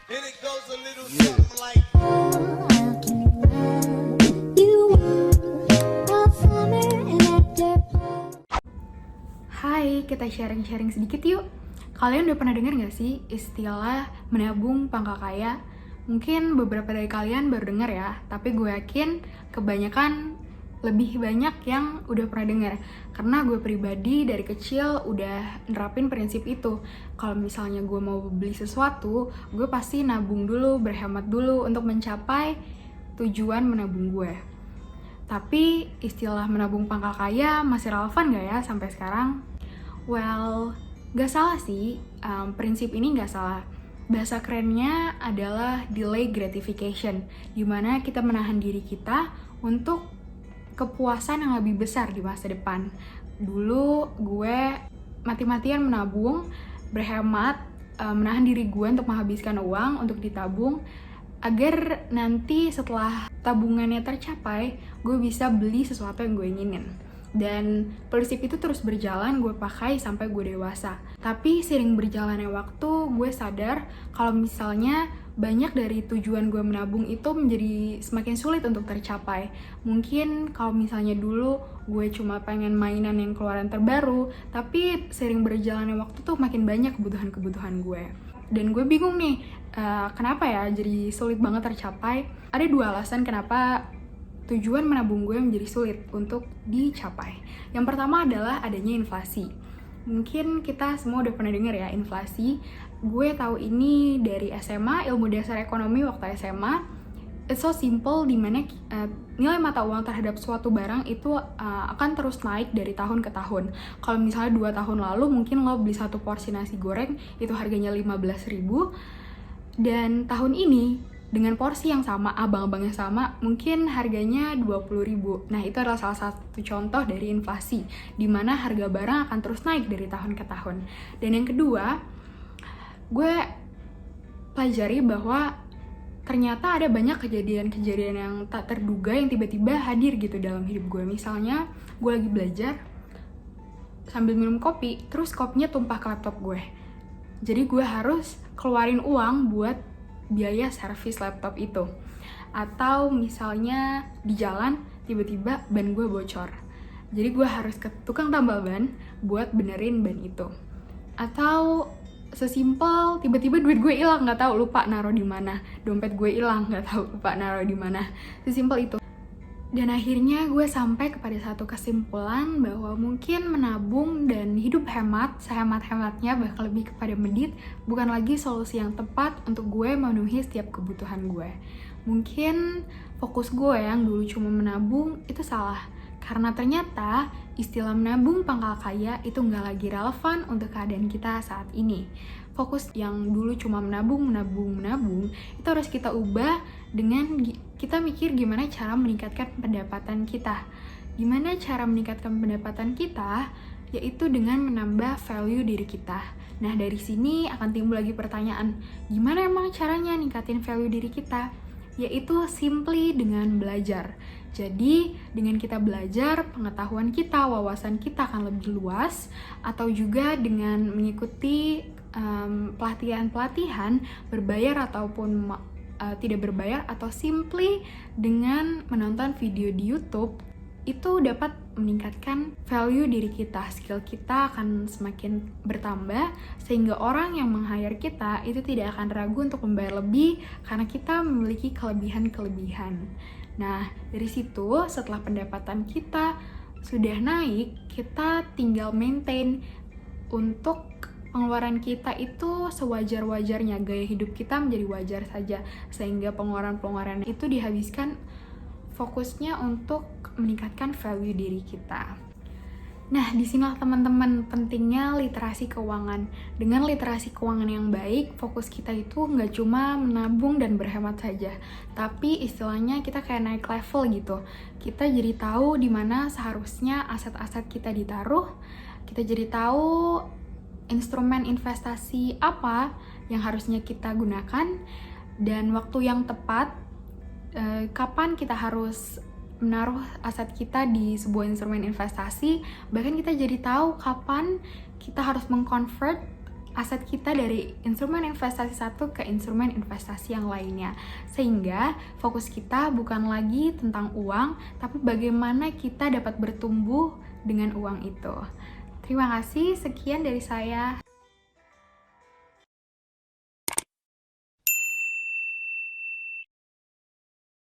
And it goes a little something like Hai, kita sharing-sharing sedikit yuk. Kalian udah pernah dengar gak sih istilah menabung pangkal kaya? Mungkin beberapa dari kalian baru dengar ya, tapi gue yakin kebanyakan lebih banyak yang udah pernah dengar. Karena gue pribadi dari kecil udah nerapin prinsip itu. Kalau misalnya gue mau beli sesuatu, gue pasti nabung dulu, berhemat dulu untuk mencapai tujuan menabung gue. Tapi istilah menabung pangkal kaya masih relevan gak ya sampai sekarang? Well, gak salah sih, prinsip ini gak salah. Bahasa kerennya adalah delay gratification, dimana kita menahan diri kita untuk kepuasan yang lebih besar di masa depan. Dulu gue mati-matian menabung, berhemat, menahan diri gue untuk menghabiskan uang untuk ditabung, agar nanti setelah tabungannya tercapai, gue bisa beli sesuatu yang gue inginin. Dan prinsip itu terus berjalan, gue pakai sampai gue dewasa. Tapi seiring berjalannya waktu, gue sadar kalau misalnya banyak dari tujuan gue menabung itu menjadi semakin sulit untuk tercapai. Mungkin kalau misalnya dulu gue cuma pengen mainan yang keluaran terbaru, tapi seiring berjalannya waktu tuh makin banyak kebutuhan-kebutuhan gue. Dan gue bingung nih, kenapa ya jadi sulit banget tercapai? Ada dua alasan kenapa tujuan menabung gue menjadi sulit untuk dicapai. Yang pertama adalah adanya inflasi. Mungkin kita semua udah pernah dengar ya inflasi. Gue tahu ini dari SMA, ilmu dasar ekonomi waktu SMA. It's so simple, dimana nilai mata uang terhadap suatu barang itu akan terus naik dari tahun ke tahun. Kalau misalnya 2 tahun lalu mungkin lo beli satu porsi nasi goreng itu harganya 15.000, dan tahun ini dengan porsi yang sama, abang-abangnya sama, mungkin harganya 20.000. Nah, itu adalah salah satu contoh dari inflasi, di mana harga barang akan terus naik dari tahun ke tahun. Dan yang kedua, gue pelajari bahwa ternyata ada banyak kejadian-kejadian yang tak terduga yang tiba-tiba hadir gitu dalam hidup gue. Misalnya, gue lagi belajar sambil minum kopi, terus kopinya tumpah ke laptop gue. Jadi gue harus keluarin uang buat biaya servis laptop itu. Atau misalnya di jalan tiba-tiba ban gue bocor, jadi gue harus ke tukang tambal ban buat benerin ban itu. Atau sesimpel tiba-tiba duit gue hilang, nggak tahu, lupa naruh di mana. Dompet gue hilang, nggak tahu, lupa naruh di mana. Sesimpel itu. Dan akhirnya gue sampai kepada satu kesimpulan bahwa mungkin menabung dan hidup hemat, sehemat-hematnya bahkan lebih kepada medit, bukan lagi solusi yang tepat untuk gue memenuhi setiap kebutuhan gue. Mungkin fokus gue yang dulu cuma menabung itu salah, karena ternyata istilah menabung pangkal kaya itu nggak lagi relevan untuk keadaan kita saat ini. Fokus yang dulu cuma menabung, itu harus kita ubah dengan kita mikir gimana cara meningkatkan pendapatan kita. Gimana cara meningkatkan pendapatan kita? Yaitu dengan menambah value diri kita. Nah, dari sini akan timbul lagi pertanyaan, gimana emang caranya ningkatin value diri kita? Yaitu simply dengan belajar. Jadi, dengan kita belajar, pengetahuan kita, wawasan kita akan lebih luas, atau juga dengan mengikuti pelatihan-pelatihan berbayar ataupun tidak berbayar, atau simply dengan menonton video di YouTube, itu dapat meningkatkan value diri kita. Skill kita akan semakin bertambah, sehingga orang yang meng-hire kita itu tidak akan ragu untuk membayar lebih karena kita memiliki kelebihan-kelebihan. Nah, dari situ setelah pendapatan kita sudah naik, kita tinggal maintain untuk pengeluaran kita itu sewajar-wajarnya, gaya hidup kita menjadi wajar saja, sehingga pengeluaran-pengeluaran itu dihabiskan fokusnya untuk meningkatkan value diri kita. Nah, disinilah teman-teman pentingnya literasi keuangan. Dengan literasi keuangan yang baik, fokus kita itu nggak cuma menabung dan berhemat saja, tapi istilahnya kita kayak naik level gitu. Kita jadi tahu di mana seharusnya aset-aset kita ditaruh, kita jadi tahu instrumen investasi apa yang harusnya kita gunakan, dan waktu yang tepat, kapan kita harus menaruh aset kita di sebuah instrumen investasi. Bahkan kita jadi tahu kapan kita harus mengconvert aset kita dari instrumen investasi satu ke instrumen investasi yang lainnya. Sehingga fokus kita bukan lagi tentang uang, tapi bagaimana kita dapat bertumbuh dengan uang itu. Terima kasih, sekian dari saya.